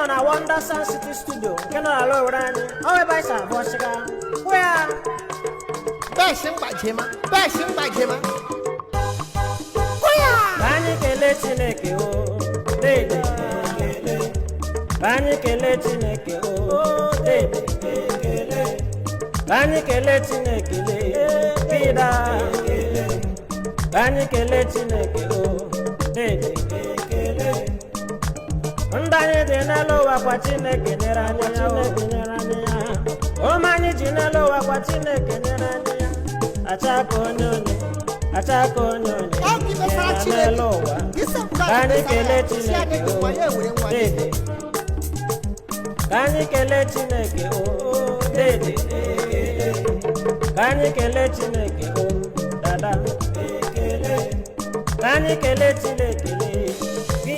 na Wonder Sound City Studio nke nọ na Lowrani ọ ebe anyị sa bọsịga wea Bashing Bajima. anyị kelee Chineke o dede ekele anyị kelee Chineke o dede ekele anyị kelee Chineke pida anyị kelee Chineke o dede ekele ndị anyị dị n'elu ụwa kwa Chineke nyere anyị ya o ma anyị ji n'elu ụwa kwa Chineke nyere anyị ya achaka onye n'elu ụwa anyị kelee Chineke o dede anyị kelee Chineke o dede anyị kelee Chineke o dada ekele anyị kelee Chineke gị